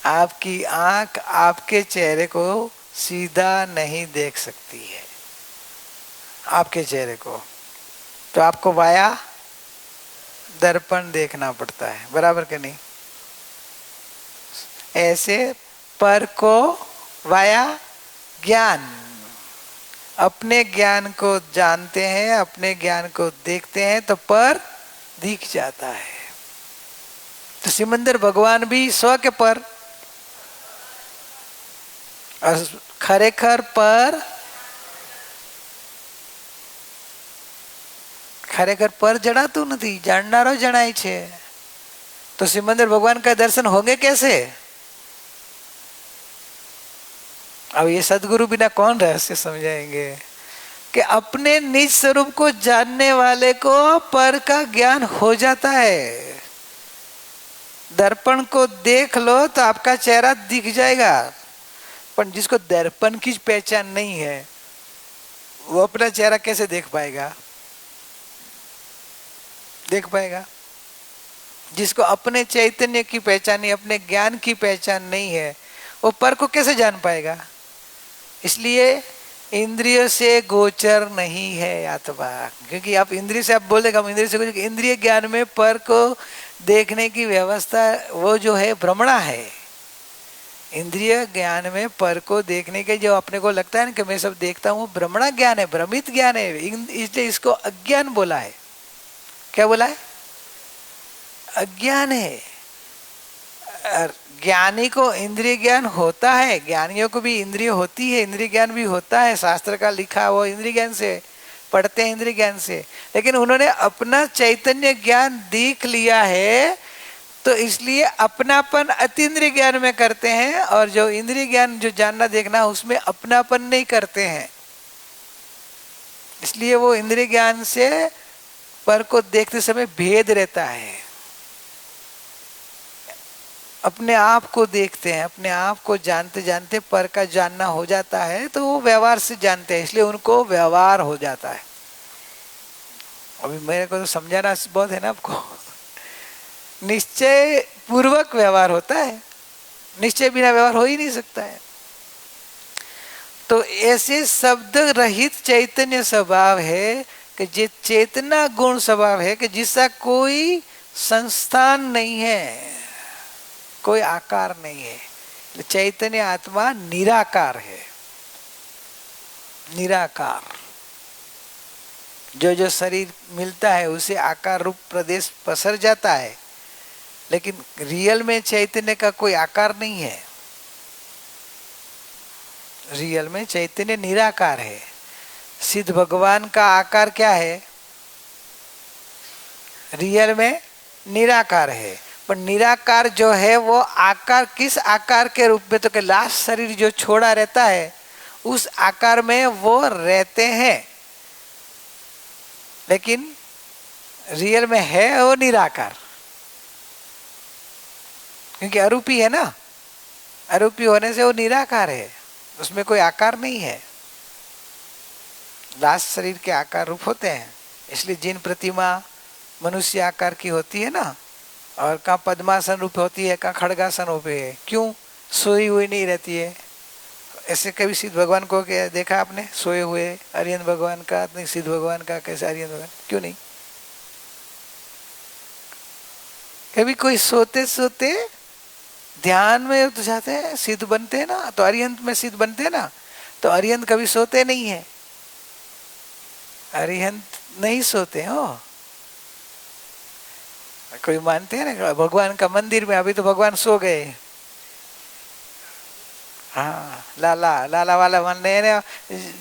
आपकी आंख आपके चेहरे को सीधा नहीं देख सकती है, आपके चेहरे को। तो आपको वाया दर्पण देखना पड़ता है, बराबर कि नहीं? ऐसे पर को वाया ज्ञान, अपने ज्ञान को जानते हैं, अपने ज्ञान को देखते हैं तो पर दिख जाता है। तो सिमंदर भगवान भी स्व के पर और खरेखर पर, खरेखर पर जड़ाતું નથી, જાણનારો જણાય છે। तो सिमंदर भगवान का दर्शन होंगे कैसे? अब ये सदगुरु बिना कौन रहस्य समझाएंगे कि अपने निज स्वरूप को जानने वाले को पर का ज्ञान हो जाता है। दर्पण को देख लो तो आपका चेहरा दिख जाएगा, पर जिसको दर्पण की पहचान नहीं है वो अपना चेहरा कैसे देख पाएगा? देख पाएगा? जिसको अपने चैतन्य की पहचान नहीं, अपने ज्ञान की पहचान नहीं है, वो पर को कैसे जान पाएगा? इसलिए इंद्रियों से गोचर नहीं है आत्मा। क्योंकि आप इंद्रिय से, आप बोलेगा हम इंद्रिय से गोचर, इंद्रिय ज्ञान में पर को देखने की व्यवस्था वो जो है भ्रमणा है। इंद्रिय ज्ञान में पर को देखने के जो अपने को लगता है ना कि मैं सब देखता हूँ, भ्रमणा ज्ञान है, भ्रमित ज्ञान है। इसलिए इसको अज्ञान बोला है। क्या बोला है? अज्ञान है। ज्ञानी को इंद्रिय ज्ञान होता है, ज्ञानियों को भी इंद्रिय होती है, इंद्रिय ज्ञान भी होता है। शास्त्र का लिखा वो इंद्रिय ज्ञान से पढ़ते हैं, इंद्रिय ज्ञान से। लेकिन उन्होंने अपना चैतन्य ज्ञान देख लिया है, तो इसलिए अपनापन अतीन्द्रिय ज्ञान में करते हैं, और जो इंद्रिय ज्ञान जो जानना देखना उसमें अपनापन नहीं करते हैं। इसलिए वो इंद्रिय ज्ञान से पर को देखते समय भेद रहता है। अपने आप को देखते हैं, अपने आप को जानते जानते पर का जानना हो जाता है, तो वो व्यवहार से जानते हैं, इसलिए उनको व्यवहार हो जाता है। अभी मेरे को तो समझाना बहुत है ना आपको। निश्चय पूर्वक व्यवहार होता है, निश्चय बिना व्यवहार हो ही नहीं सकता है। तो ऐसे शब्द रहित चैतन्य स्वभाव है कि जो चेतना गुण स्वभाव है कि जिसका कोई संस्थान नहीं है, कोई आकार नहीं है। चैतन्य आत्मा निराकार है, निराकार। जो जो शरीर मिलता है उसे आकार रूप प्रदेश पसर जाता है, लेकिन रियल में चैतन्य का कोई आकार नहीं है। रियल में चैतन्य निराकार है। सिद्ध भगवान का आकार क्या है? रियल में निराकार है, पर निराकार जो है वो आकार किस आकार के रूप में? तो कि लास्ट शरीर जो छोड़ा रहता है उस आकार में वो रहते हैं, लेकिन रियल में है वो निराकार। क्योंकि अरूपी है ना, अरूपी होने से वो निराकार है, उसमें कोई आकार नहीं है। लास्ट शरीर के आकार रूप होते हैं। इसलिए जिन प्रतिमा मनुष्य आकार की होती है ना, और कहाँ पद्मासन रूप होती है, कहाँ खड़गासन रूप है, क्यों? सोई हुई नहीं रहती है। ऐसे कभी सिद्ध भगवान को क्या देखा आपने सोए हुए? अरिहंत भगवान का नहीं, सिद्ध भगवान का कैसे? अरिहंत भगवान क्यों नहीं? कभी कोई सोते सोते ध्यान में तो जाते हैं, सिद्ध बनते हैं ना, तो अरिहंत में सिद्ध बनते हैं ना। तो अरिहंत कभी सोते नहीं है, अरिहंत नहीं सोते हो। कोई मानते हैं ना भगवान का मंदिर में अभी तो भगवान सो गए। हाँ, लाला लाला वाला मानते हैं ना,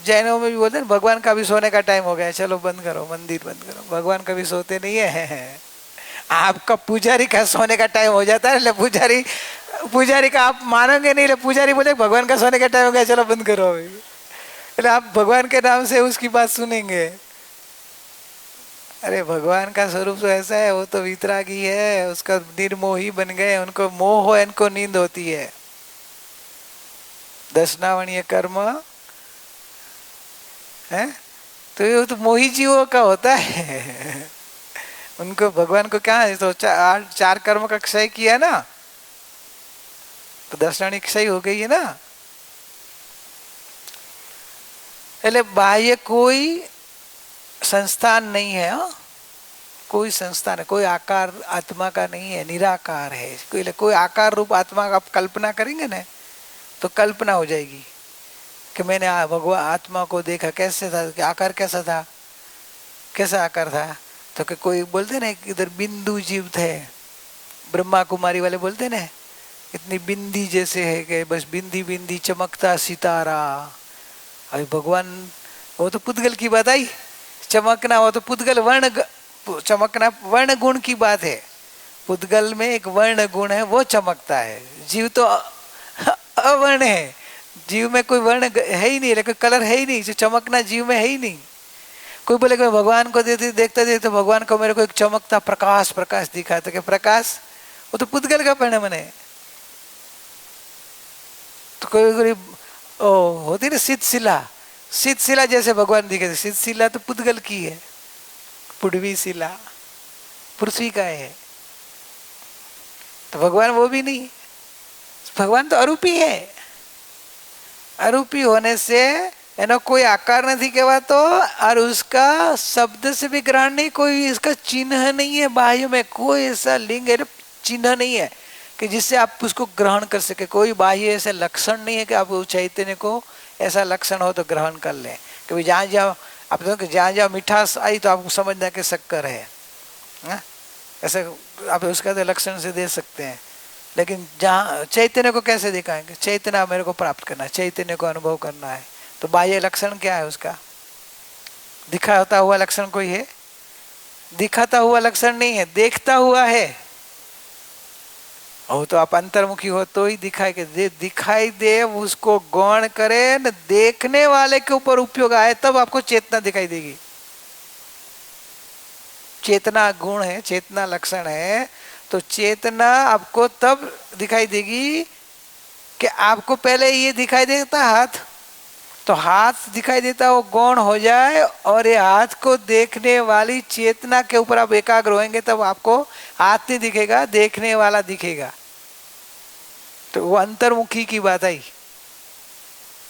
जैनों में भी बोलते हैं भगवान का भी सोने का टाइम हो गया, चलो बंद करो, मंदिर बंद करो। भगवान कभी सोते नहीं है। आपका पुजारी का सोने का टाइम हो जाता है, पुजारी का आप मानोगे नहीं, पुजारी बोले भगवान का सोने का टाइम हो गया, चलो बंद करो अभी। आप भगवान के नाम से उसकी बात सुनेंगे। अरे भगवान का स्वरूप तो ऐसा है, वो तो वितरागी है, उसका निर्मोही बन गए, उनको मोह हो, इनको नींद होती है। दशनावणीय कर्म है तो ये तो मोही जीवों का होता है। उनको भगवान को क्या है, तो चार कर्म का क्षय किया ना, तो दशनावणी क्षय हो गई है ना। એટલે बाह्य कोई संस्थान नहीं है, कोई संस्थान है, कोई आकार आत्मा का नहीं है, निराकार है। कोई आकार रूप आत्मा का आप कल्पना करेंगे ना तो कल्पना हो जाएगी कि मैंने भगवान आत्मा को देखा, कैसे था, कि आकार कैसा था, कैसा आकार था। तो कि कोई बोलते ना इधर बिंदु जीव थे, ब्रह्मा कुमारी वाले बोलते ना इतनी बिंदी जैसे है कि बस बिंदी बिंदी चमकता सितारा। अभी भगवान वो तो पुद्गल की बात आई, चमकना वो तो पुद्गल वर्ण चमकना वर्ण गुण की बात है। पुद्गल में एक वर्ण गुण है, वो चमकता है। जीव तो अवर्ण है, जीव में कोई वर्ण है ही नहीं, लेकिन कलर है ही नहीं, जो चमकना जीव में है ही नहीं। कोई बोले कि भगवान को देखता देखता भगवान को मेरे को एक चमकता प्रकाश प्रकाश दिखा, तो क्या प्रकाश वो तो पुद्गल का परिणाम है। तो कोई होती ना शीतशिला, शीतशिला जैसे भगवान दिखे, शीतशिला तो पुद्गल की है, पुडवी शिला पृथ्वी का है। तो भगवान वो भी नहीं, भगवान तो अरूपी है। अरूपी होने से एनो कोई आकार नहीं केवा तो, और उसका शब्द से भी ग्रहण नहीं, कोई इसका चिन्ह नहीं है, बाह्य में कोई ऐसा लिंग है, चिन्ह नहीं है कि जिससे आप उसको ग्रहण कर सके। कोई बाह्य ऐसा लक्षण नहीं है कि आप उस चैतन्य को ऐसा लक्षण हो तो ग्रहण कर लें। कभी जहाँ जाओ आप तो जहाँ जहाँ मिठास आई तो आपको समझना कि शक्कर है, ऐसा आप उसका तो लक्षण से दे सकते हैं। लेकिन जहाँ चैतन्य को कैसे दिखाएंगे, चैतन्य मेरे को प्राप्त करना है, चैतन्य को अनुभव करना है, तो बाह्य लक्षण क्या है उसका, दिखाता हुआ लक्षण कोई है? दिखाता हुआ लक्षण नहीं है, देखता हुआ है। और तो आप अंतर्मुखी हो तो ही दिखाई दे उसको गौण करे न, देखने वाले के ऊपर उपयोग आए तब आपको चेतना दिखाई देगी। चेतना गुण है, चेतना लक्षण है, तो चेतना आपको तब दिखाई देगी कि आपको पहले ये दिखाई देता हाथ, तो हाथ दिखाई देता वो गौण हो जाए, और ये हाथ को देखने वाली चेतना के ऊपर आप एकाग्र होंगे तब आपको हाथ नहीं दिखेगा, देखने वाला दिखेगा। तो वो अंतर्मुखी की बात आई,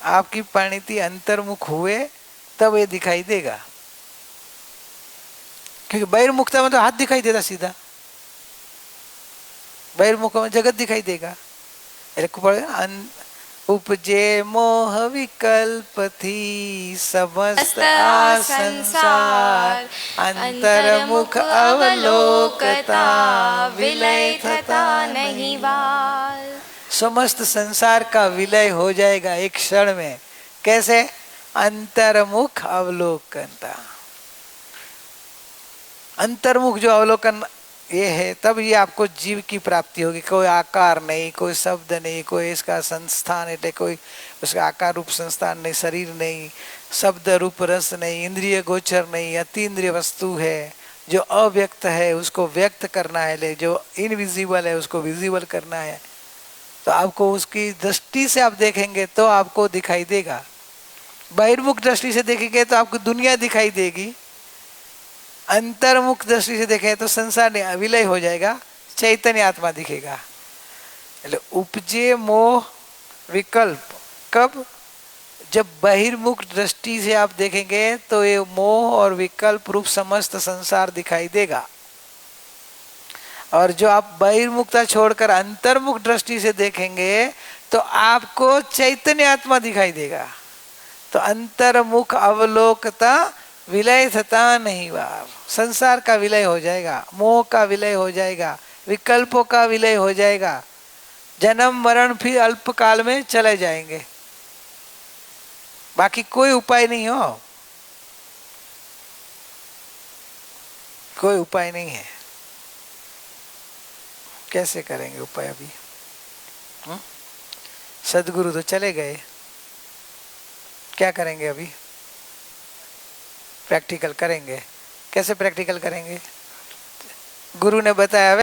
आपकी परिणति अंतर्मुख हुए तब ये दिखाई देगा। क्योंकि बहिर्मुखता में तो हाथ दिखाई देता सीधा, बहिर्मुख में जगत दिखाई देगा। उपजे मोह विकल्प थी समस्त संसार, अंतर्मुख अवलोकता विलय थता नहीं वार। समस्त संसार का विलय हो जाएगा एक क्षण में। कैसे? अंतर्मुख अवलोकनता। अंतर्मुख जो अवलोकन ये है, तब ये आपको जीव की प्राप्ति होगी। कोई आकार नहीं, कोई शब्द नहीं, कोई इसका संस्थान है, कोई उसका आकार रूप संस्थान नहीं, शरीर नहीं, शब्द रूप रस नहीं, इंद्रिय गोचर नहीं, अतीन्द्रिय वस्तु है। जो अव्यक्त है उसको व्यक्त करना है, जो इनविजिबल है उसको विजिबल करना है। तो आपको उसकी दृष्टि से आप देखेंगे तो आपको दिखाई देगा। बहिर्मुख दृष्टि से देखेंगे तो आपको दुनिया दिखाई देगी, अंतर्मुख दृष्टि से देखें तो संसार विलय हो जाएगा, चैतन्य आत्मा दिखेगा। उपजे मोह विकल्प कब? जब बहिर्मुख दृष्टि से आप देखेंगे तो ये मोह और विकल्प रूप समस्त संसार दिखाई देगा। और जो आप बहिर्मुखता छोड़कर अंतर्मुख दृष्टि से देखेंगे तो आपको चैतन्य आत्मा दिखाई देगा। तो अंतर्मुख अवलोकता विलय थता नहीं वार। संसार का विलय हो जाएगा, मोह का विलय हो जाएगा, विकल्पों का विलय हो जाएगा, जन्म मरण फिर अल्प काल में चले जाएंगे। बाकी कोई उपाय नहीं हो, कोई उपाय नहीं है। कैसे करेंगे उपाय अभी? सदगुरु तो चले गए, क्या करेंगे अभी? प्रैक्टिकल करेंगे। कैसे प्रैक्टिकल करेंगे? गुरु ने बताया